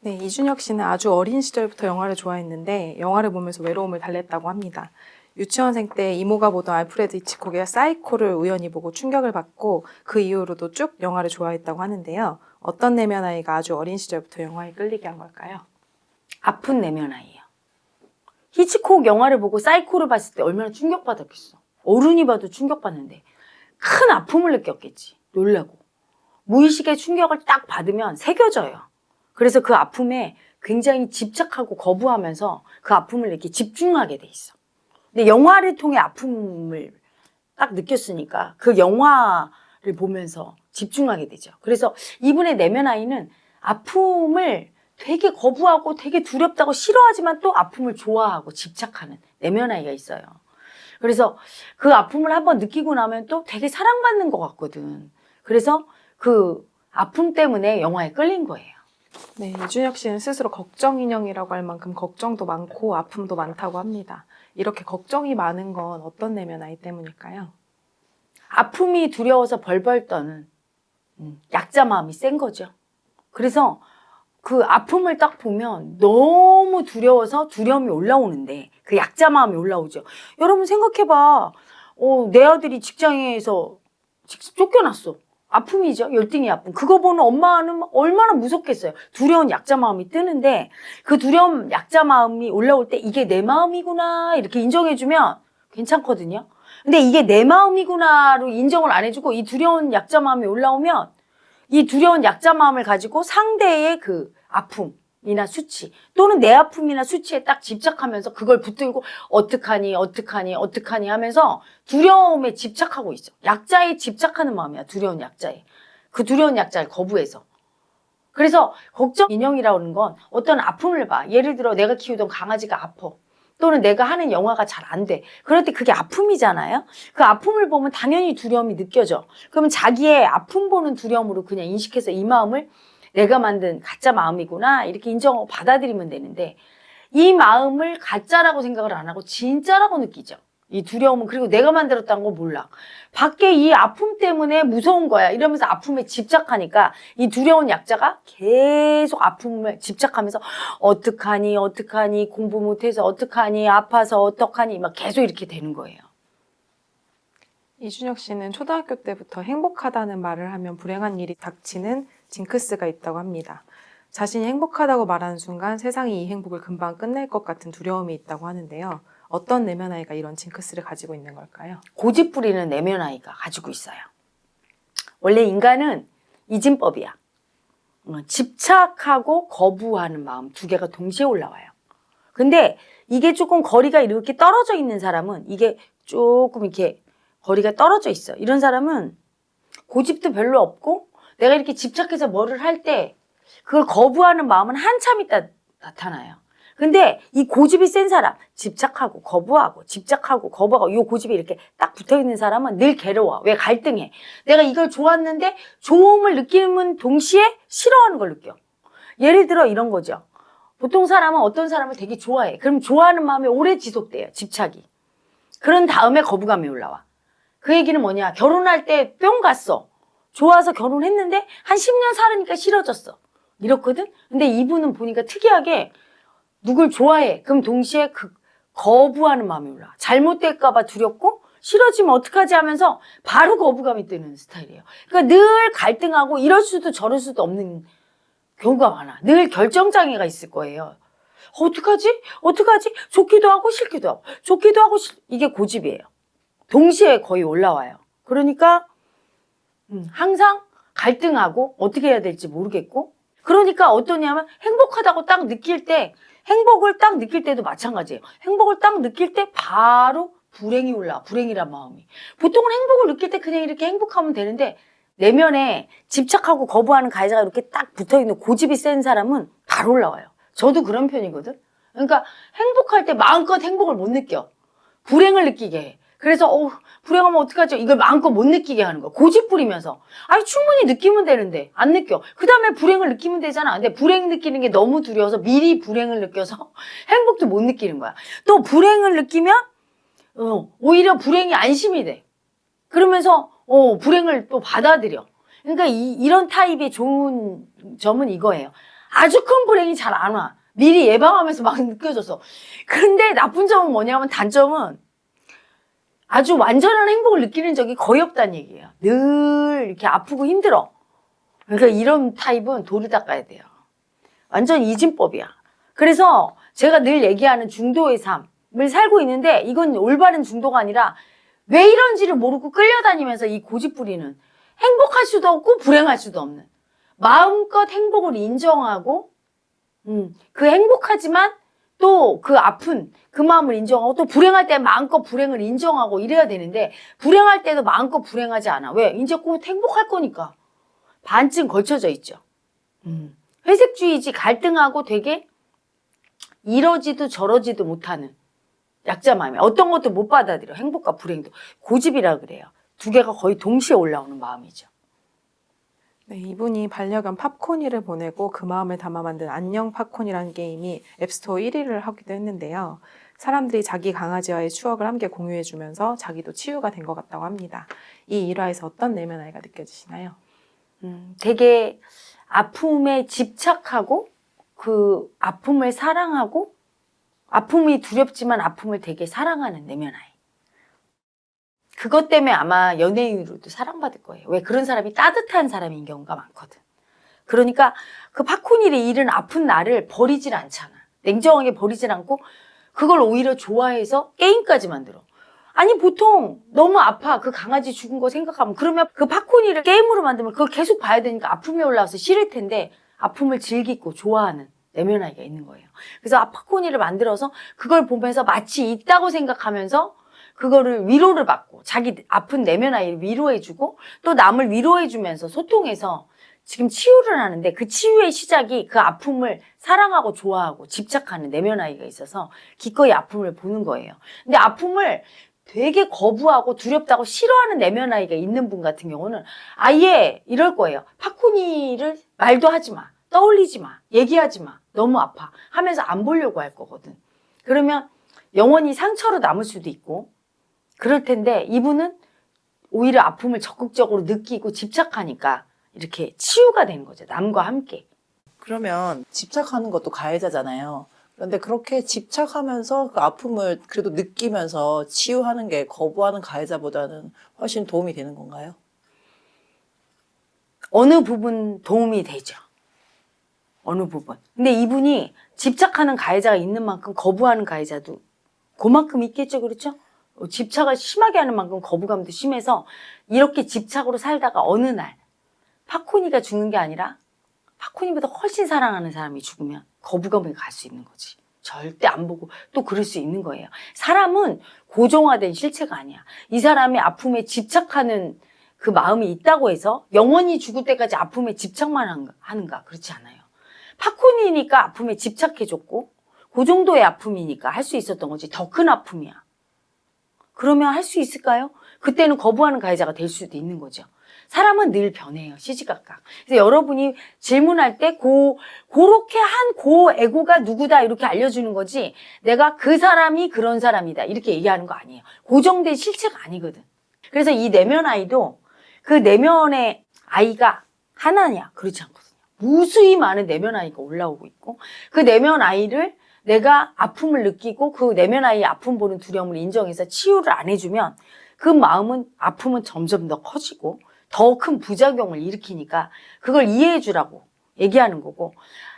네, 이준혁 씨는 아주 어린 시절부터 영화를 좋아했는데 영화를 보면서 외로움을 달랬다고 합니다. 유치원생 때 이모가 보던 알프레드 히치콕의 사이코를 우연히 보고 충격을 받고 그 이후로도 쭉 영화를 좋아했다고 하는데요. 어떤 내면 아이가 아주 어린 시절부터 영화에 끌리게 한 걸까요? 아픈 내면 아이예요. 히치콕 영화를 보고 사이코를 봤을 때 얼마나 충격받았겠어. 어른이 봐도 충격받는데 큰 아픔을 느꼈겠지. 놀라고. 무의식의 충격을 딱 받으면 새겨져요. 그래서 그 아픔에 굉장히 집착하고 거부하면서 그 아픔을 이렇게 집중하게 돼 있어. 근데 영화를 통해 아픔을 딱 느꼈으니까 그 영화를 보면서 집중하게 되죠. 그래서 이분의 내면 아이는 아픔을 되게 거부하고 되게 두렵다고 싫어하지만 또 아픔을 좋아하고 집착하는 내면 아이가 있어요. 그래서 그 아픔을 한번 느끼고 나면 또 되게 사랑받는 것 같거든. 그래서 그 아픔 때문에 영화에 끌린 거예요. 네, 이준혁 씨는 스스로 걱정 인형이라고 할 만큼 걱정도 많고 아픔도 많다고 합니다. 이렇게 걱정이 많은 건 어떤 내면 아이 때문일까요? 아픔이 두려워서 벌벌 떠는 약자 마음이 센 거죠. 그래서 그 아픔을 딱 보면 너무 두려워서 두려움이 올라오는데 그 약자 마음이 올라오죠. 여러분 생각해봐. 내 아들이 직장에서 쫓겨났어. 아픔이죠. 열등의 아픔. 그거 보는 엄마는 얼마나 무섭겠어요. 두려운 약자 마음이 뜨는데 그 두려운 약자 마음이 올라올 때 이게 내 마음이구나 이렇게 인정해주면 괜찮거든요. 근데 이게 내 마음이구나로 인정을 안 해주고 이 두려운 약자 마음이 올라오면 이 두려운 약자 마음을 가지고 상대의 그 아픔이나 수치 또는 내 아픔이나 수치에 딱 집착하면서 그걸 붙들고 어떡하니 하면서 두려움에 집착하고 있어. 약자에 집착하는 마음이야. 두려운 약자에. 그 두려운 약자를 거부해서. 그래서 걱정 인형이라는 건 어떤 아픔을 봐. 예를 들어 내가 키우던 강아지가 아파. 또는 내가 하는 영화가 잘 안 돼. 그럴 때 그게 아픔이잖아요. 그 아픔을 보면 당연히 두려움이 느껴져. 그러면 자기의 아픔 보는 두려움으로 그냥 인식해서 이 마음을 내가 만든 가짜 마음이구나 이렇게 인정하고 받아들이면 되는데 이 마음을 가짜라고 생각을 안 하고 진짜라고 느끼죠. 이 두려움은 그리고 내가 만들었다는 거 몰라. 밖에 이 아픔 때문에 무서운 거야. 이러면서 아픔에 집착하니까 이 두려운 약자가 계속 아픔을 집착하면서 어떡하니 공부 못해서 어떡하니 아파서 어떡하니 막 계속 이렇게 되는 거예요. 이준혁 씨는 초등학교 때부터 행복하다는 말을 하면 불행한 일이 닥치는 징크스가 있다고 합니다. 자신이 행복하다고 말하는 순간 세상이 이 행복을 금방 끝낼 것 같은 두려움이 있다고 하는데요. 어떤 내면 아이가 이런 징크스를 가지고 있는 걸까요? 고집 부리는 내면 아이가 가지고 있어요. 원래 인간은 이진법이야. 집착하고 거부하는 마음 두 개가 동시에 올라와요. 근데 이게 조금 거리가 이렇게 떨어져 있는 사람은 이게 조금 이렇게 거리가 떨어져 있어. 이런 사람은 고집도 별로 없고 내가 이렇게 집착해서 뭐를 할 때 그걸 거부하는 마음은 한참 있다 나타나요. 근데 이 고집이 센 사람, 집착하고 거부하고 집착하고 거부하고 이 고집이 이렇게 딱 붙어있는 사람은 늘 괴로워. 왜 갈등해. 내가 이걸 좋았는데 좋음을 느끼는 동시에 싫어하는 걸 느껴. 예를 들어 이런 거죠. 보통 사람은 어떤 사람을 되게 좋아해. 그럼 좋아하는 마음이 오래 지속돼요. 집착이. 그런 다음에 거부감이 올라와. 그 얘기는 뭐냐. 결혼할 때 뿅 갔어. 좋아서 결혼했는데 한 10년 살으니까 싫어졌어. 이렇거든? 근데 이분은 보니까 특이하게 누굴 좋아해. 그럼 동시에 그 거부하는 마음이 올라와. 잘못될까봐 두렵고 싫어지면 어떡하지 하면서 바로 거부감이 뜨는 스타일이에요. 그러니까 늘 갈등하고 이럴 수도 저럴 수도 없는 경우가 많아. 늘 결정장애가 있을 거예요. 어떡하지? 좋기도 하고 싫기도 하고. 이게 고집이에요. 동시에 거의 올라와요. 그러니까 항상 갈등하고 어떻게 해야 될지 모르겠고 그러니까 어떠냐면 행복하다고 딱 느낄 때 행복을 딱 느낄 때도 마찬가지예요. 행복을 딱 느낄 때 바로 불행이 올라와. 불행이란 마음이. 보통은 행복을 느낄 때 그냥 이렇게 행복하면 되는데 내면에 집착하고 거부하는 가해자가 이렇게 딱 붙어있는 고집이 센 사람은 바로 올라와요. 저도 그런 편이거든. 그러니까 행복할 때 마음껏 행복을 못 느껴. 불행을 느끼게 해. 그래서 불행하면 어떡하죠? 이걸 마음껏 못 느끼게 하는 거야. 고집 부리면서. 아니 충분히 느끼면 되는데 안 느껴. 그 다음에 불행을 느끼면 되잖아. 근데 불행 느끼는 게 너무 두려워서 미리 불행을 느껴서 행복도 못 느끼는 거야. 또 불행을 느끼면 오히려 불행이 안심이 돼. 그러면서 불행을 또 받아들여. 그러니까 이런 타입의 좋은 점은 이거예요. 아주 큰 불행이 잘 안 와. 미리 예방하면서 막 느껴져서. 그런데 나쁜 점은 뭐냐면 단점은 아주 완전한 행복을 느끼는 적이 거의 없다는 얘기예요. 늘 이렇게 아프고 힘들어. 그러니까 이런 타입은 돌을 닦아야 돼요. 완전 이진법이야. 그래서 제가 늘 얘기하는 중도의 삶을 살고 있는데 이건 올바른 중도가 아니라 왜 이런지를 모르고 끌려다니면서 이 고집부리는 행복할 수도 없고 불행할 수도 없는 마음껏 행복을 인정하고 그 행복하지만 또 그 아픈 그 마음을 인정하고 또 불행할 때 마음껏 불행을 인정하고 이래야 되는데 불행할 때도 마음껏 불행하지 않아. 왜? 이제 곧 행복할 거니까. 반쯤 걸쳐져 있죠. 회색주의지 갈등하고 되게 이러지도 저러지도 못하는 약자 마음이 어떤 것도 못 받아들여. 행복과 불행도. 고집이라 그래요. 두 개가 거의 동시에 올라오는 마음이죠. 네, 이분이 반려견 팝콘이를 보내고 그 마음을 담아 만든 안녕 팝콘이라는 게임이 앱스토어 1위를 하기도 했는데요. 사람들이 자기 강아지와의 추억을 함께 공유해주면서 자기도 치유가 된 것 같다고 합니다. 이 일화에서 어떤 내면 아이가 느껴지시나요? 되게 아픔에 집착하고 그 아픔을 사랑하고 아픔이 두렵지만 아픔을 되게 사랑하는 내면 아이. 그것 때문에 아마 연예인으로도 사랑받을 거예요. 왜? 그런 사람이 따뜻한 사람인 경우가 많거든. 그러니까 그 팝콘이를 잃은 아픈 나를 버리질 않잖아. 냉정하게 버리질 않고 그걸 오히려 좋아해서 게임까지 만들어. 아니 보통 너무 아파. 그 강아지 죽은 거 생각하면 그러면 그 팝콘이를 게임으로 만들면 그걸 계속 봐야 되니까 아픔이 올라와서 싫을 텐데 아픔을 즐기고 좋아하는 내면 아이가 있는 거예요. 그래서 팝콘이를 만들어서 그걸 보면서 마치 있다고 생각하면서 그거를 위로를 받고 자기 아픈 내면 아이를 위로해주고 또 남을 위로해주면서 소통해서 지금 치유를 하는데 그 치유의 시작이 그 아픔을 사랑하고 좋아하고 집착하는 내면 아이가 있어서 기꺼이 아픔을 보는 거예요. 근데 아픔을 되게 거부하고 두렵다고 싫어하는 내면 아이가 있는 분 같은 경우는 아예 이럴 거예요. 팝콘이를 말도 하지 마. 떠올리지 마. 얘기하지 마. 너무 아파. 하면서 안 보려고 할 거거든. 그러면 영원히 상처로 남을 수도 있고 그럴 텐데 이분은 오히려 아픔을 적극적으로 느끼고 집착하니까 이렇게 치유가 되는 거죠. 남과 함께. 그러면 집착하는 것도 가해자잖아요. 그런데 그렇게 집착하면서 그 아픔을 그래도 느끼면서 치유하는 게 거부하는 가해자보다는 훨씬 도움이 되는 건가요? 어느 부분 도움이 되죠. 어느 부분. 근데 이분이 집착하는 가해자가 있는 만큼 거부하는 가해자도 그만큼 있겠죠. 그렇죠? 집착을 심하게 하는 만큼 거부감도 심해서 이렇게 집착으로 살다가 어느 날 팝콘이가 죽는 게 아니라 팝콘이보다 훨씬 사랑하는 사람이 죽으면 거부감에 갈 수 있는 거지. 절대 안 보고 또 그럴 수 있는 거예요. 사람은 고정화된 실체가 아니야. 이 사람의 아픔에 집착하는 그 마음이 있다고 해서 영원히 죽을 때까지 아픔에 집착만 하는가? 그렇지 않아요. 팝콘이니까 아픔에 집착해줬고 그 정도의 아픔이니까 할 수 있었던 거지. 더 큰 아픔이야. 그러면 할 수 있을까요? 그때는 거부하는 가해자가 될 수도 있는 거죠. 사람은 늘 변해요. 시시각각. 그래서 여러분이 질문할 때 그렇게 한 에고가 누구다 이렇게 알려주는 거지 내가 그 사람이 그런 사람이다 이렇게 얘기하는 거 아니에요. 고정된 실체가 아니거든. 그래서 이 내면 아이도 그 내면의 아이가 하나냐? 그렇지 않거든요. 무수히 많은 내면 아이가 올라오고 있고 그 내면 아이를 내가 아픔을 느끼고 그 내면 아이의 아픔 보는 두려움을 인정해서 치유를 안 해주면 그 마음은 아픔은 점점 더 커지고 더 큰 부작용을 일으키니까 그걸 이해해 주라고 얘기하는 거고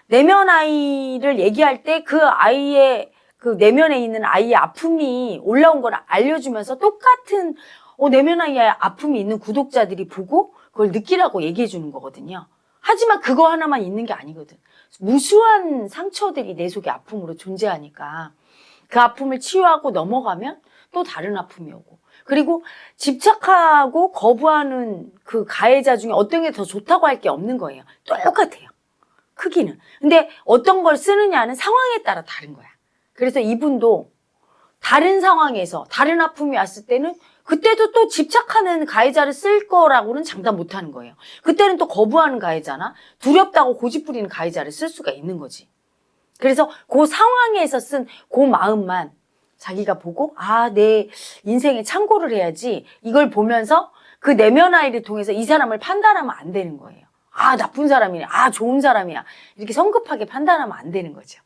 내면 아이를 얘기할 때 그 아이의 그 내면에 있는 아이의 아픔이 올라온 걸 알려주면서 똑같은 내면 아이의 아픔이 있는 구독자들이 보고 그걸 느끼라고 얘기해 주는 거거든요. 하지만 그거 하나만 있는 게 아니거든. 무수한 상처들이 내 속에 아픔으로 존재하니까 그 아픔을 치유하고 넘어가면 또 다른 아픔이 오고 그리고 집착하고 거부하는 그 가해자 중에 어떤 게 더 좋다고 할 게 없는 거예요. 똑같아요. 크기는. 근데 어떤 걸 쓰느냐는 상황에 따라 다른 거야. 그래서 이분도 다른 상황에서 다른 아픔이 왔을 때는 그때도 또 집착하는 가해자를 쓸 거라고는 장담 못 하는 거예요. 그때는 또 거부하는 가해자나 두렵다고 고집부리는 가해자를 쓸 수가 있는 거지. 그래서 그 상황에서 쓴 그 마음만 자기가 보고 내 인생에 참고를 해야지 이걸 보면서 그 내면 아이를 통해서 이 사람을 판단하면 안 되는 거예요. 아, 나쁜 사람이네. 아, 좋은 사람이야. 이렇게 성급하게 판단하면 안 되는 거죠.